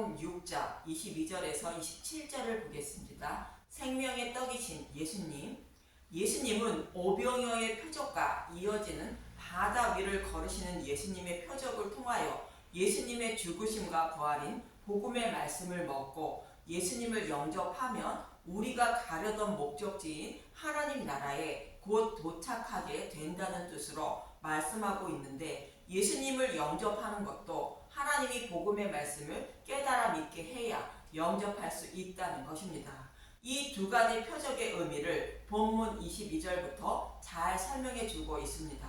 요한복음 6장 22절에서 27절을 보겠습니다. 생명의 떡이신 예수님. 예수님은 오병이어의 표적과 이어지는 바다 위를 걸으시는 예수님의 표적을 통하여 예수님의 죽으심과 부활인 복음의 말씀을 먹고 예수님을 영접하면 우리가 가려던 목적지인 하나님 나라에 곧 도착하게 된다는 뜻으로 말씀하고 있는데, 예수님을 영접하는 것도 하나님이 복음의 말씀을 깨달아 믿게 해야 영접할 수 있다는 것입니다. 이 두 가지 표적의 의미를 본문 22절부터 잘 설명해 주고 있습니다.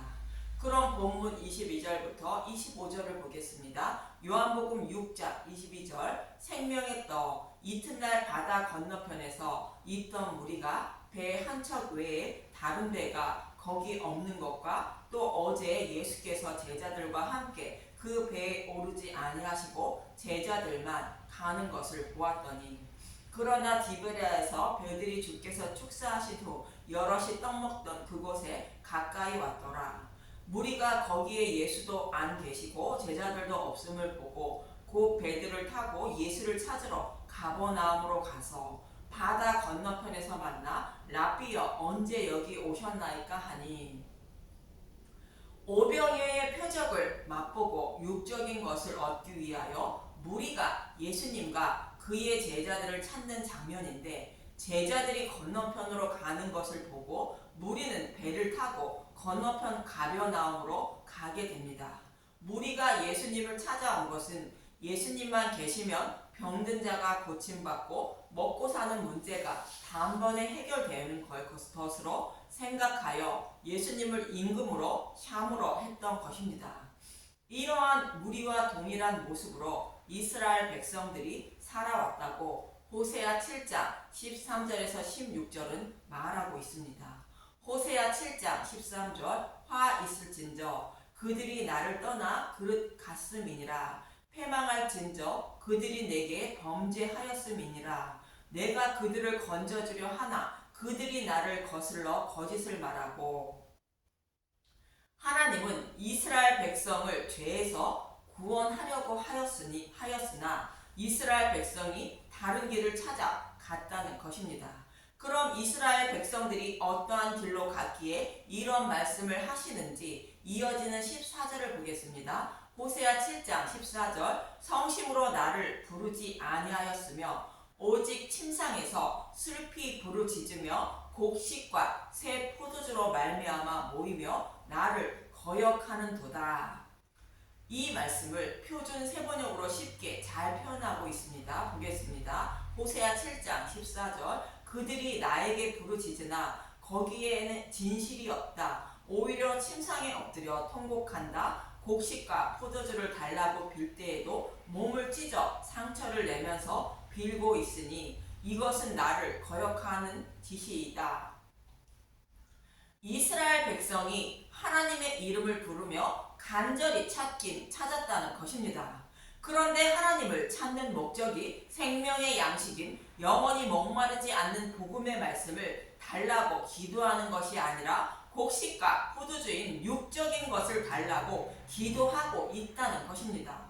그럼 본문 22절부터 25절을 보겠습니다. 요한복음 6장 22절. 생명의 떡. 이튿날 바다 건너편에서 있던 무리가 배 한 척 외에 다른 배가 거기 없는 것과 또 어제 예수께서 제자들과 함께 그 배에 오르지 아니하시고 제자들만 가는 것을 보았더니, 그러나 디베랴에서 배들이 주께서 축사하신 후 여럿이 떡 먹던 그곳에 가까이 왔더라. 무리가 거기에 예수도 안 계시고 제자들도 없음을 보고 곧 배들을 타고 예수를 찾으러 가버나움으로 가서 바다 건너편에서 만나 랍비여 언제 여기 오셨나이까 하니, 오병이어의 표적을 맛보고 육적인 것을 얻기 위하여 무리가 예수님과 그의 제자들을 찾는 장면인데, 제자들이 건너편으로 가는 것을 보고 무리는 배를 타고 건너편 가버나움으로 가게 됩니다. 무리가 예수님을 찾아온 것은 예수님만 계시면 병든 자가 고침받고 먹고 사는 문제가 단번에 해결되는 것으로 생각하여 예수님을 임금으로 샴으로 했던 것입니다. 이러한 무리와 동일한 모습으로 이스라엘 백성들이 살아왔다고 호세아 7장 13절에서 16절은 말하고 있습니다. 호세아 7장 13절. 화 있을진저 그들이 나를 떠나 그릇 갔음이니라. 패망할진저 그들이 내게 범죄하였음이니라. 내가 그들을 건져주려 하나 그들이 나를 거슬러 거짓을 말하고. 하나님은 이스라엘 백성을 죄에서 구원하려고 하였으나 이스라엘 백성이 다른 길을 찾아 갔다는 것입니다. 그럼 이스라엘 백성들이 어떠한 길로 갔기에 이런 말씀을 하시는지 이어지는 14절을 보겠습니다. 호세아 7장 14절. 성심으로 나를 부르지 아니하였으며 오직 침상에서 슬피 부르짖으며 곡식과 새 포도주로 말미암아 모이며 나를 거역하는도다. 이 말씀을 표준 세번역으로 쉽게 잘 표현하고 있습니다. 보겠습니다. 호세아 7장 14절. 그들이 나에게 부르짖으나 거기에는 진실이 없다. 오히려 침상에 엎드려 통곡한다. 곡식과 포도주를 달라고 빌 때에도 몸을 찢어 상처를 내면서 빌고 있으니 이것은 나를 거역하는 짓이다. 이스라엘 백성이 하나님의 이름을 부르며 간절히 찾았다는 것입니다. 그런데 하나님을 찾는 목적이 생명의 양식인 영원히 목마르지 않는 복음의 말씀을 달라고 기도하는 것이 아니라 곡식과 포도주인 육적인 것을 달라고 기도하고 있다는 것입니다.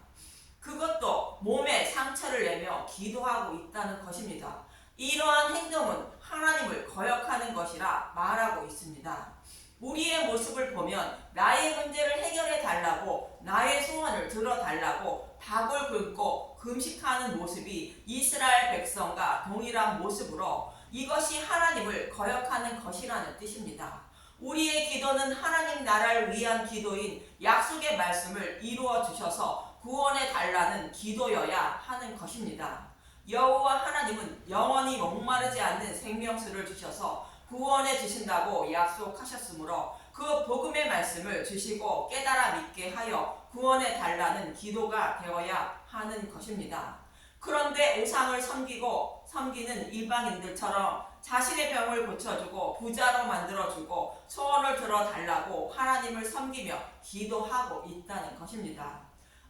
그것도 몸에 상처를 내며 기도하고 있다는 것입니다. 이러한 행동은 하나님을 거역하는 것이라 말하고 있습니다. 우리의 모습을 보면 나의 문제를 해결해 달라고, 나의 소원을 들어달라고 밥을 굶고 금식하는 모습이 이스라엘 백성과 동일한 모습으로 이것이 하나님을 거역하는 것이라는 뜻입니다. 우리의 기도는 하나님 나라를 위한 기도인 약속의 말씀을 이루어 주셔서 구원해 달라는 기도여야 하는 것입니다. 여호와 하나님은 영원히 목마르지 않는 생명수를 주셔서 구원해 주신다고 약속하셨으므로 그 복음의 말씀을 주시고 깨달아 믿게 하여 구원해 달라는 기도가 되어야 하는 것입니다. 그런데 우상을 섬기는 일방인들처럼 자신의 병을 고쳐주고 부자로 만들어주고 소원을 들어달라고 하나님을 섬기며 기도하고 있다는 것입니다.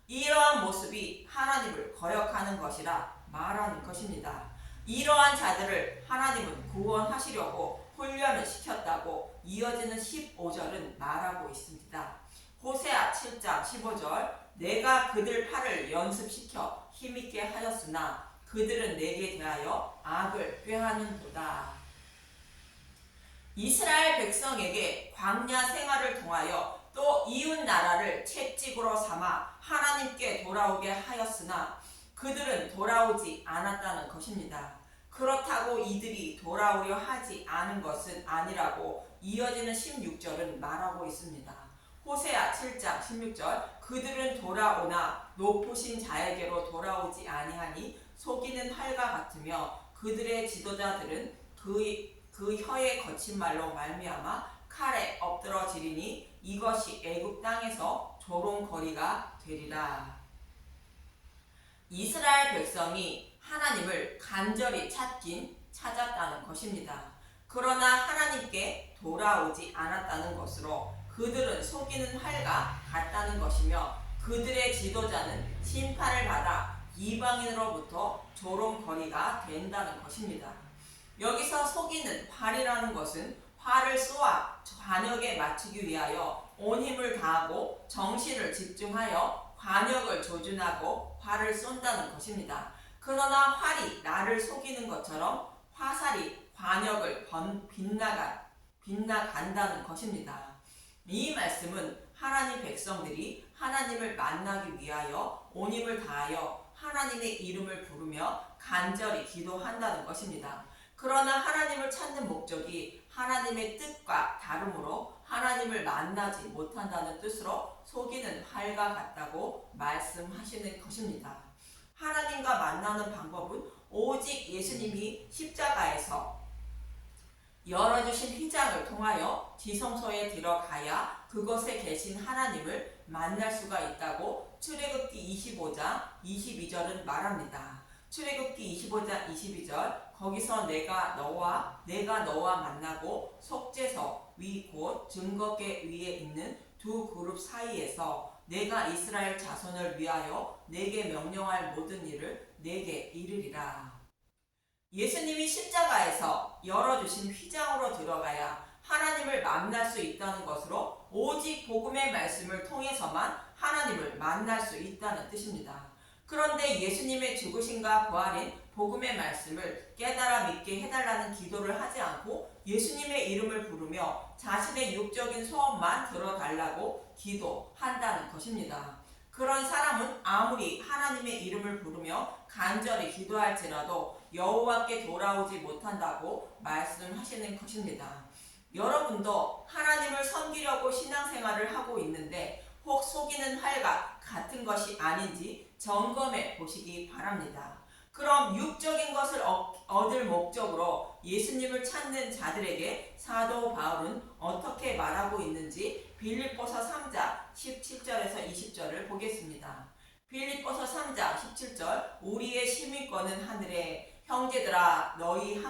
이러한 모습이 하나님을 거역하는 것이라 말하는 것입니다. 이러한 자들을 하나님은 구원하시려고 훈련을 시켰다고 이어지는 15절은 말하고 있습니다. 호세아 7장 15절 내가 그들 팔을 연습시켜 힘있게 하였으나 그들은 내게 대하여 악을 꾀하는도다. 이스라엘 백성에게 광야 생활을 통하여 또 이웃 나라를 채찍으로 삼아 하나님께 돌아오게 하였으나 그들은 돌아오지 않았다는 것입니다. 그렇다고 이들이 돌아오려 하지 않은 것은 아니라고 이어지는 16절은 말하고 있습니다. 호세아 7장 16절 그들은 돌아오나 높으신 자에게로 돌아오지 아니하니 속이는 활과 같으며 그들의 지도자들은 그 혀의 거친 말로 말미암아 칼에 엎드러지리니 이것이 애굽 땅에서 조롱거리가 되리라. 이스라엘 백성이 하나님을 간절히 찾았다는 것입니다. 그러나 하나님께 돌아오지 않았다는 것으로 그들은 속이는 활과 같다는 것이며 그들의 지도자는 심판을 받아 이방인으로부터 조롱거리가 된다는 것입니다. 여기서 속이는 활이라는 것은 활을 쏘아 관역에 맞추기 위하여 온 힘을 다하고 정신을 집중하여 관역을 조준하고 활을 쏜다는 것입니다. 그러나 활이 나를 속이는 것처럼 화살이 관역을 빗나간다는 것입니다. 이 말씀은 하나님 백성들이 하나님을 만나기 위하여 온 힘을 다하여 하나님의 이름을 부르며 간절히 기도한다는 것입니다. 그러나 하나님을 찾는 목적이 하나님의 뜻과 다르므로 하나님을 만나지 못한다는 뜻으로 속이는 활과 같다고 말씀하시는 것입니다. 하나님과 만나는 방법은 오직 예수님이 십자가에서 열어주신 휘장을 통하여 지성소에 들어가야 그곳에 계신 하나님을 만날 수가 있다고 출애굽기 25장 22절은 말합니다. 출애굽기 25장 22절 거기서 내가 너와 만나고 속죄소 위 곧 증거궤 위에 있는 두 그룹 사이에서 내가 이스라엘 자손을 위하여 내게 명령할 모든 일을 내게 이르리라. 예수님이 십자가에서 열어주신 휘장으로 들어가야 하나님을 만날 수 있다는 것으로 오직 복음의 말씀을 통해서만 하나님을 만날 수 있다는 뜻입니다. 그런데 예수님의 죽으심과 부활인 복음의 말씀을 깨달아 믿게 해달라는 기도를 하지 않고 예수님의 이름을 부르며 자신의 육적인 소원만 들어달라고 기도한다는 것입니다. 그런 사람은 아무리 하나님의 이름을 부르며 간절히 기도할지라도 여호와께 돌아오지 못한다고 말씀하시는 것입니다. 여러분도 하나님을 섬기려고 신앙생활을 하고 있는데 혹 속이는 활과 같은 것이 아닌지 점검해 보시기 바랍니다. 그럼 육적인 것을 얻을 목적으로 예수님을 찾는 자들에게 사도 바울은 어떻게 말하고 있는지 빌립보서 3장 17절에서 20절을 보겠습니다. 빌립보서 3장 17절 우리의 시민권은 하늘에 형제들아 너희는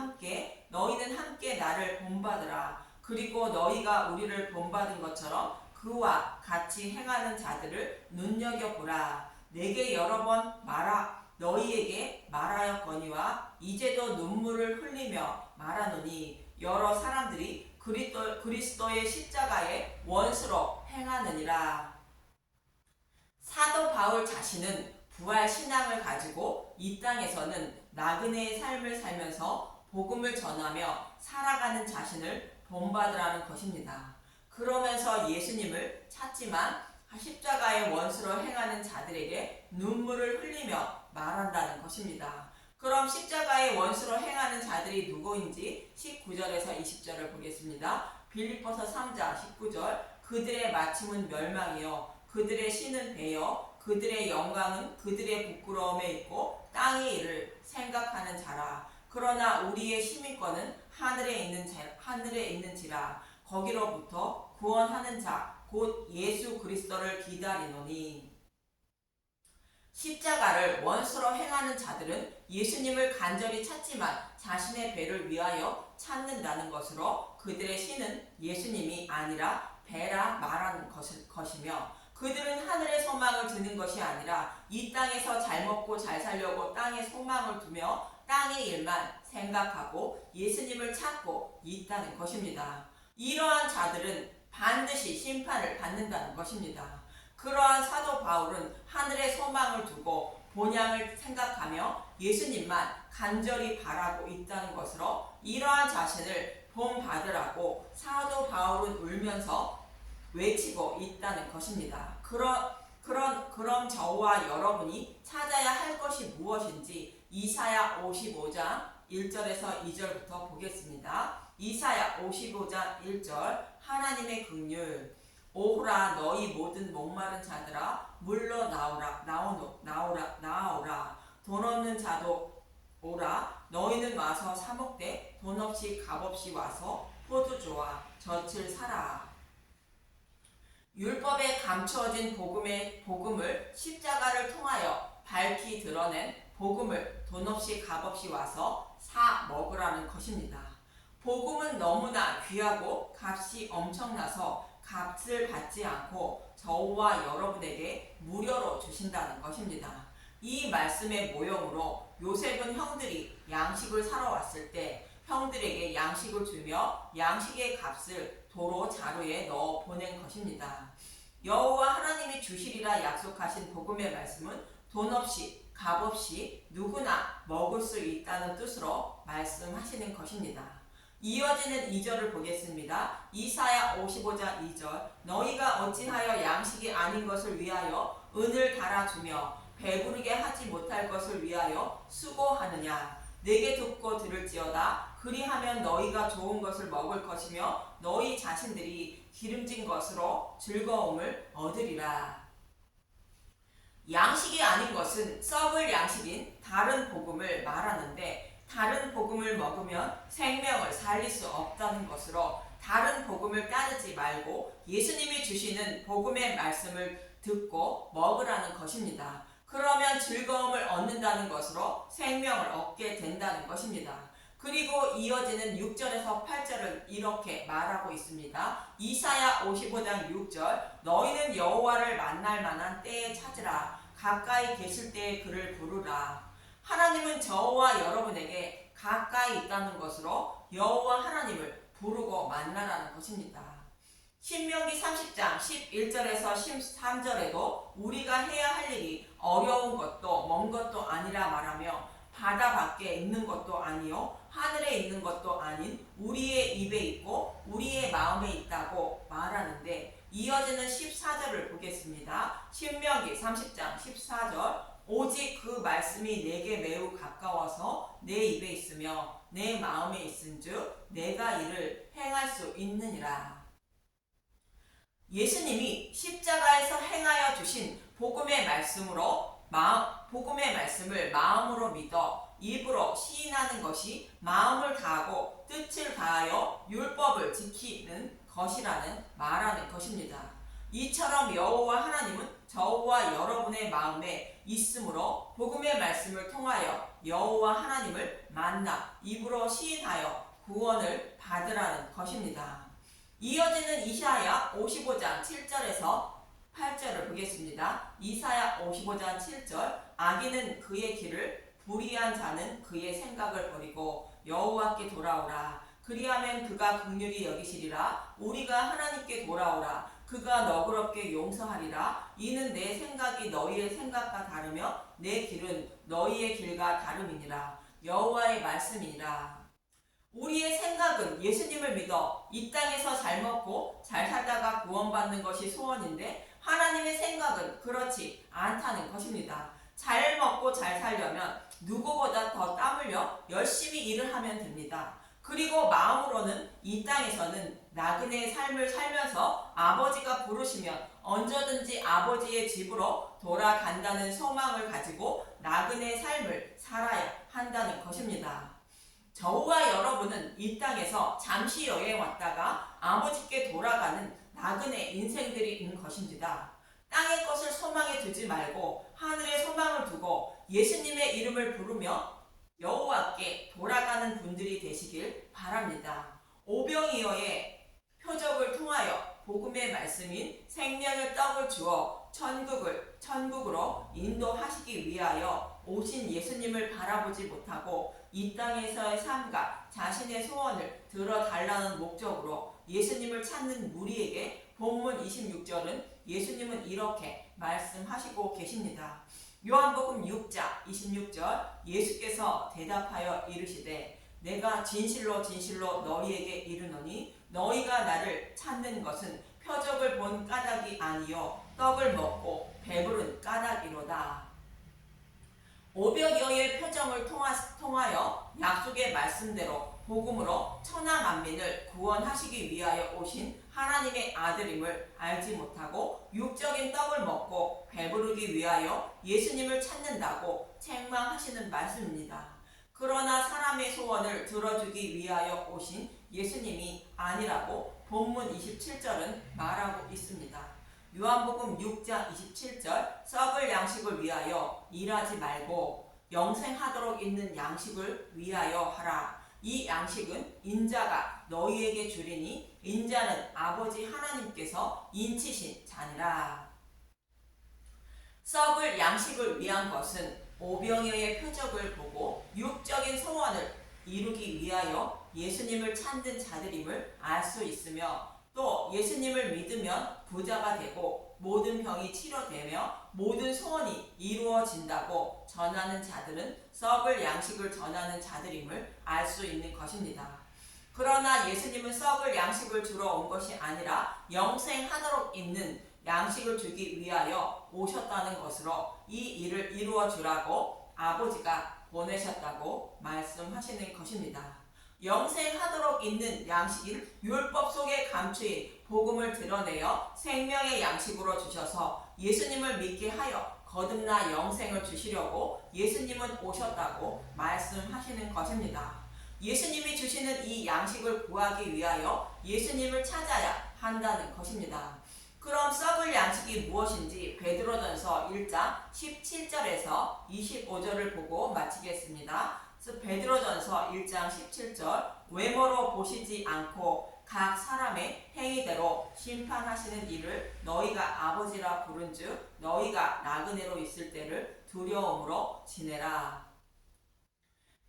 함께 나를 본받으라. 그리고 너희가 우리를 본받은 것처럼 그와 같이 행하는 자들을 눈여겨보라. 내게 여러 번 너희에게 말하였거니와 이제도 눈물을 흘리며 말하노니 여러 사람들이 그리스도의 십자가의 원수로 행하느니라. 사도 바울 자신은 부활 신앙을 가지고 이 땅에서는 나그네의 삶을 살면서 복음을 전하며 살아가는 자신을 본받으라는 것입니다. 그러면서 예수님을 찾지만 십자가의 원수로 행하는 자들에게 눈물을 흘리며 말한다는 것입니다. 그럼 십자가의 원수로 행하는 자들이 누구인지 19절에서 20절을 보겠습니다. 빌립보서 3장 19절 그들의 마침은 멸망이요 그들의 신은 배여 그들의 영광은 그들의 부끄러움에 있고 땅의 일을 생각하는 자라. 그러나 우리의 시민권은 하늘에 있는지라 거기로부터 구원하는 자 곧 예수 그리스도를 기다리노니. 십자가를 원수로 행하는 자들은 예수님을 간절히 찾지만 자신의 배를 위하여 찾는다는 것으로 그들의 신은 예수님이 아니라 배라 말하는 것이며 그들은 하늘의 소망을 두는 것이 아니라 이 땅에서 잘 먹고 잘 살려고 땅에 소망을 두며 땅의 일만 생각하고 예수님을 찾고 있다는 것입니다. 이러한 자들은 반드시 심판을 받는다는 것입니다. 그러한 사도 바울은 하늘의 소망을 두고 본향을 생각하며 예수님만 간절히 바라고 있다는 것으로 이러한 자신을 본받으라고 사도 바울은 울면서 외치고 있다는 것입니다. 그럼 저와 여러분이 찾아야 할 것이 무엇인지 이사야 55장 1절에서 2절부터 보겠습니다. 이사야 55장 1절 하나님의 긍휼 오호라 너희 모든 목마른 자들아 물러 나오라 돈 없는 자도 오라 너희는 와서 사 먹되 돈 없이 값 없이 와서 포도주와 젖을 사라. 율법에 감추어진 복음을 십자가를 통하여 밝히 드러낸 복음을 돈 없이 값 없이 와서 사 먹으라는 것입니다. 복음은 너무나 귀하고 값이 엄청나서 값을 받지 않고 저와 여러분에게 무료로 주신다는 것입니다. 이 말씀의 모형으로 요셉은 형들이 양식을 사러 왔을 때 형들에게 양식을 주며 양식의 값을 도로 자루에 넣어 보낸 것입니다. 여호와 하나님이 주시리라 약속하신 복음의 말씀은 돈 없이 값 없이 누구나 먹을 수 있다는 뜻으로 말씀하시는 것입니다. 이어지는 2절을 보겠습니다. 이사야 55장 2절 너희가 어찌하여 양식이 아닌 것을 위하여 은을 달아주며 배부르게 하지 못할 것을 위하여 수고하느냐. 내게 듣고 들을지어다. 그리하면 너희가 좋은 것을 먹을 것이며 너희 자신들이 기름진 것으로 즐거움을 얻으리라. 양식이 아닌 것은 썩을 양식인 다른 복음을 말하는데 다른 복음을 먹으면 생명을 살릴 수 없다는 것으로 다른 복음을 따르지 말고 예수님이 주시는 복음의 말씀을 듣고 먹으라는 것입니다. 그러면 즐거움을 얻는다는 것으로 생명을 얻게 된다는 것입니다. 그리고 이어지는 6절에서 8절을 이렇게 말하고 있습니다. 이사야 55장 6절 너희는 여호와를 만날 만한 때에 찾으라. 가까이 계실 때에 그를 부르라. 하나님은 저와 여러분에게 가까이 있다는 것으로 여호와 하나님을 부르고 만나라는 것입니다. 신명기 30장 11절에서 13절에도 우리가 해야 할 일이 어려운 것도 먼 것도 아니라 말하며 바다 밖에 있는 것도 아니요 하늘에 있는 것도 아닌 우리의 입에 있고 우리의 마음에 있다고 말하는데 이어지는 14절을 보겠습니다. 신명기 30장 14절 오직 그 말씀이 내게 매우 가까워서 내 입에 있으며 내 마음에 있은즉 내가 이를 행할 수 있느니라. 예수님이 십자가에서 행하여 주신 복음의 말씀을 마음으로 믿어 입으로 시인하는 것이 마음을 다하고 뜻을 다하여 율법을 지키는 것이라는 말하는 것입니다. 이처럼 여호와 하나님은 저와 여러분의 마음에 있으므로 복음의 말씀을 통하여 여호와 하나님을 만나 입으로 시인하여 구원을 받으라는 것입니다. 이어지는 이사야 55장 7절에서 8절을 보겠습니다. 이사야 55장 7절 악인은 그의 길을 불의한 자는 그의 생각을 버리고 여호와께 돌아오라. 그리하면 그가 긍휼히 여기시리라. 우리가 하나님께 돌아오라. 그가 너그럽게 용서하리라. 이는 내 생각이 너희의 생각과 다르며 내 길은 너희의 길과 다름이니라. 여호와의 말씀이니라. 우리의 생각은 예수님을 믿어 이 땅에서 잘 먹고 잘 살다가 구원받는 것이 소원인데 하나님의 생각은 그렇지 않다는 것입니다. 잘 먹고 잘 살려면 누구보다 더 땀 흘려 열심히 일을 하면 됩니다. 그리고 마음으로는 이 땅에서는 나그네의 삶을 살면서 아버지가 부르시면 언제든지 아버지의 집으로 돌아간다는 소망을 가지고 나그네의 삶을 살아야 한다는 것입니다. 저와 여러분은 이 땅에서 잠시 여행 왔다가 아버지께 돌아가는 나그네 인생들인 것입니다. 땅의 것을 소망에 두지 말고 하늘의 소망을 두고 예수님의 이름을 부르며 여호와께 돌아가는 분들이 되시길 바랍니다. 오병이어의 표적을 통하여 복음의 말씀인 생명의 떡을 주어 천국으로 인도하시기 위하여 오신 예수님을 바라보지 못하고 이 땅에서의 삶과 자신의 소원을 들어달라는 목적으로 예수님을 찾는 무리에게 본문 26절은 예수님은 이렇게 말씀하시고 계십니다. 요한복음 6장 26절 예수께서 대답하여 이르시되 내가 진실로 진실로 너희에게 이르노니 너희가 나를 찾는 것은 표적을 본 까닭이 아니요 떡을 먹고 배부른 까닭이로다. 500여의 표정을 통하여 약속의 말씀대로 복음으로 천하 만민을 구원하시기 위하여 오신 하나님의 아들임을 알지 못하고 육적인 떡을 먹고 배부르기 위하여 예수님을 찾는다고 책망하시는 말씀입니다. 그러나 사람의 소원을 들어주기 위하여 오신 예수님이 아니라고 본문 27절은 말하고 있습니다. 요한복음 6장 27절 썩을 양식을 위하여 일하지 말고 영생하도록 있는 양식을 위하여 하라. 이 양식은 인자가 너희에게 주리니 인자는 아버지 하나님께서 인치신 자니라. 썩을 양식을 위한 것은 오병이어의 표적을 보고 육적인 소원을 이루기 위하여 예수님을 찾는 자들임을 알 수 있으며 또 예수님을 믿으면 부자가 되고 모든 병이 치료되며 모든 소원이 이루어진다고 전하는 자들은 썩을 양식을 전하는 자들임을 알 수 있는 것입니다. 그러나 예수님은 썩을 양식을 주러 온 것이 아니라 영생하도록 있는 양식을 주기 위하여 오셨다는 것으로 이 일을 이루어 주라고 아버지가 보내셨다고 말씀하시는 것입니다. 영생하도록 있는 양식을 율법 속에 감추인 복음을 드러내어 생명의 양식으로 주셔서 예수님을 믿게 하여 거듭나 영생을 주시려고 예수님은 오셨다고 말씀하시는 것입니다. 예수님이 주시는 이 양식을 구하기 위하여 예수님을 찾아야 한다는 것입니다. 그럼 썩을 양식이 무엇인지 베드로전서 1장 17절에서 25절을 보고 마치겠습니다. 베드로전서 1장 17절 외모로 보시지 않고 각 사람의 행위대로 심판하시는 이를 너희가 아버지라 부른즉 너희가 나그네로 있을 때를 두려움으로 지내라.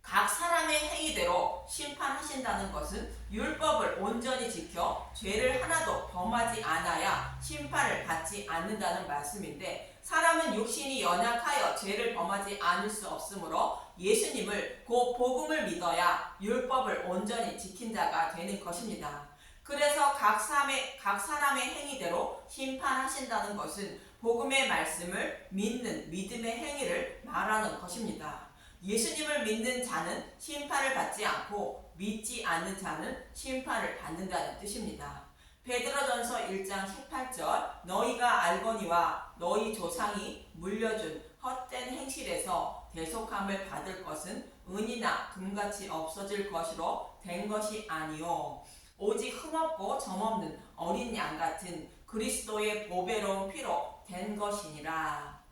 각 사람의 행위대로 심판하신다는 것은 율법을 온전히 지켜 죄를 하나도 범하지 않아야 심판을 받지 않는다는 말씀인데 사람은 육신이 연약하여 죄를 범하지 않을 수 없으므로 예수님을 곧 복음을 믿어야 율법을 온전히 지킨 자가 되는 것입니다. 그래서 각 사람의 행위대로 심판하신다는 것은 복음의 말씀을 믿는 믿음의 행위를 말하는 것입니다. 예수님을 믿는 자는 심판을 받지 않고 믿지 않는 자는 심판을 받는다는 뜻입니다. 베드로전서 1장 18절 너희가 알거니와 너희 조상이 물려준 헛된 행실에서 대속함을 받을 것은 은이나 금같이 없어질 것으로 된 것이 아니요 오직 흠없고 점없는 어린 양 같은 그리스도의 보배로운 피로 된 것이니라.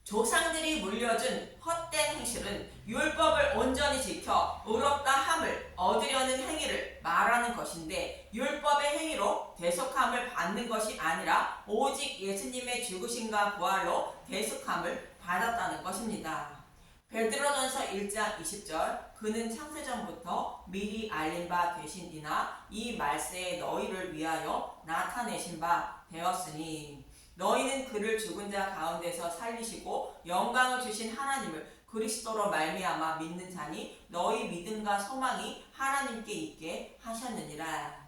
조상들이 물려준 헛된 행실은 율법을 온전히 지켜 의롭다 함을 얻으려는 행위를 말하는 것인데 율법의 행위로 대속함을 받는 것이 아니라 오직 예수님의 죽으심과 부활로 대속함을 받았다는 것입니다. 베드로전서 1장 20절 그는 창세전부터 미리 알린 바 되신이나 이 말세에 너희를 위하여 나타내신 바 되었으니 너희는 그를 죽은 자 가운데서 살리시고 영광을 주신 하나님을 그리스도로 말미암아 믿는 자니 너희 믿음과 소망이 하나님께 있게 하셨느니라.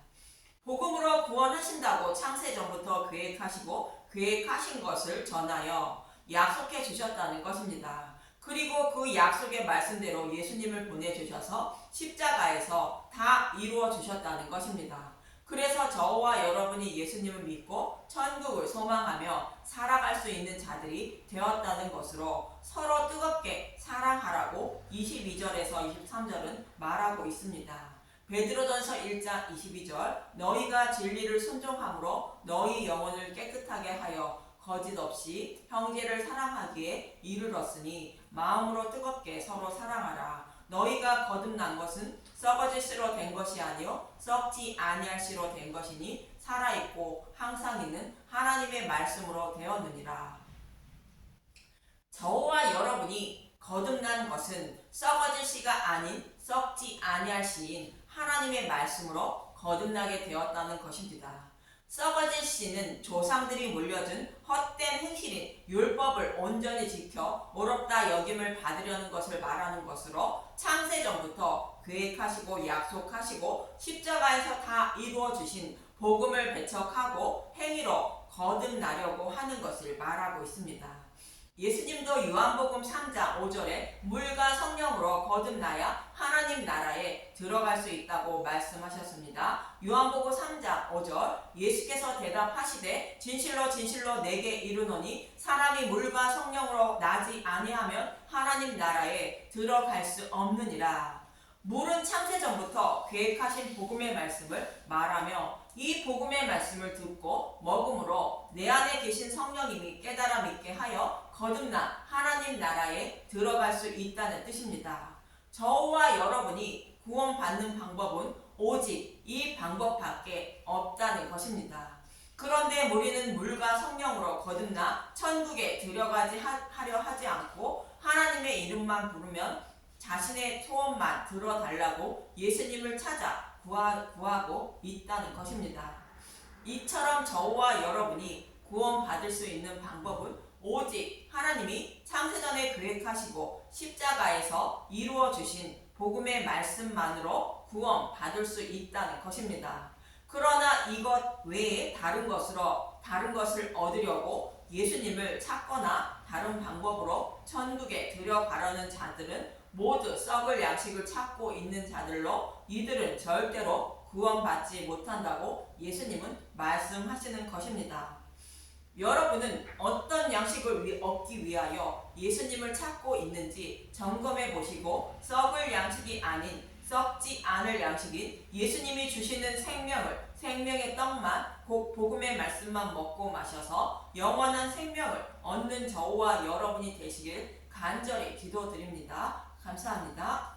복음으로 구원하신다고 창세전부터 계획하신 것을 전하여 약속해 주셨다는 것입니다. 그리고 그 약속의 말씀대로 예수님을 보내주셔서 십자가에서 다 이루어 주셨다는 것입니다. 그래서 저와 여러분이 예수님을 믿고 천국을 소망하며 살아갈 수 있는 자들이 되었다는 것으로 서로 뜨겁게 사랑하라고 22절에서 23절은 말하고 있습니다. 베드로전서 1장 22절 너희가 진리를 순종함으로 너희 영혼을 깨끗하게 하여 거짓 없이 형제를 사랑하기에 이르렀으니 마음으로 뜨겁게 서로 사랑하라. 너희가 거듭난 것은 썩어질 씨로 된 것이 아니요 썩지 아니할 씨로 된 것이니 살아있고 항상 있는 하나님의 말씀으로 되었느니라. 저와 여러분이 거듭난 것은 썩어질 씨가 아닌 썩지 아니할 씨인 하나님의 말씀으로 거듭나게 되었다는 것입니다. 썩어질 씨는 조상들이 물려준 헛된 행실인 율법을 온전히 지켜 의롭다 여김을 받으려는 것을 말하는 것으로 창세전부터 계획하시고 약속하시고 십자가에서 다 이루어 주신 복음을 배척하고 행위로 거듭나려고 하는 것을 말하고 있습니다. 예수님도 요한복음 3장 5절에 물과 성령으로 거듭나야 하나님 나라에 들어갈 수 있다고 말씀하셨습니다. 요한복음 3장 5절 예수께서 대답하시되 진실로 진실로 내게 이르노니 사람이 물과 성령으로 나지 아니하면 하나님 나라에 들어갈 수 없느니라. 물은 창세전부터 계획하신 복음의 말씀을 말하며 이 복음의 말씀을 듣고 먹음으로 내 안에 계신 성령님이 깨달아 믿게 하여 거듭나 하나님 나라에 들어갈 수 있다는 뜻입니다. 저와 여러분이 구원받는 방법은 오직 이 방법밖에 없다는 것입니다. 그런데 우리는 물과 성령으로 거듭나 천국에 들어가지 하려 하지 않고 하나님의 이름만 부르면 자신의 소원만 들어달라고 예수님을 찾아 구하고 있다는 것입니다. 이처럼 저와 여러분이 구원받을 수 있는 방법은 오직 하나님이 창세전에 계획하시고 십자가에서 이루어 주신 복음의 말씀만으로 구원받을 수 있다는 것입니다. 그러나 이것 외에 다른 것을 얻으려고 예수님을 찾거나 다른 방법으로 천국에 들어가려는 자들은 모두 썩을 양식을 찾고 있는 자들로 이들은 절대로 구원받지 못한다고 예수님은 말씀하시는 것입니다. 여러분은 어떤 양식을 얻기 위하여 예수님을 찾고 있는지 점검해 보시고 썩을 양식이 아닌 썩지 않을 양식인 예수님이 주시는 생명의 떡만 복음의 말씀만 먹고 마셔서 영원한 생명을 얻는 저와 여러분이 되시길 간절히 기도드립니다. 감사합니다.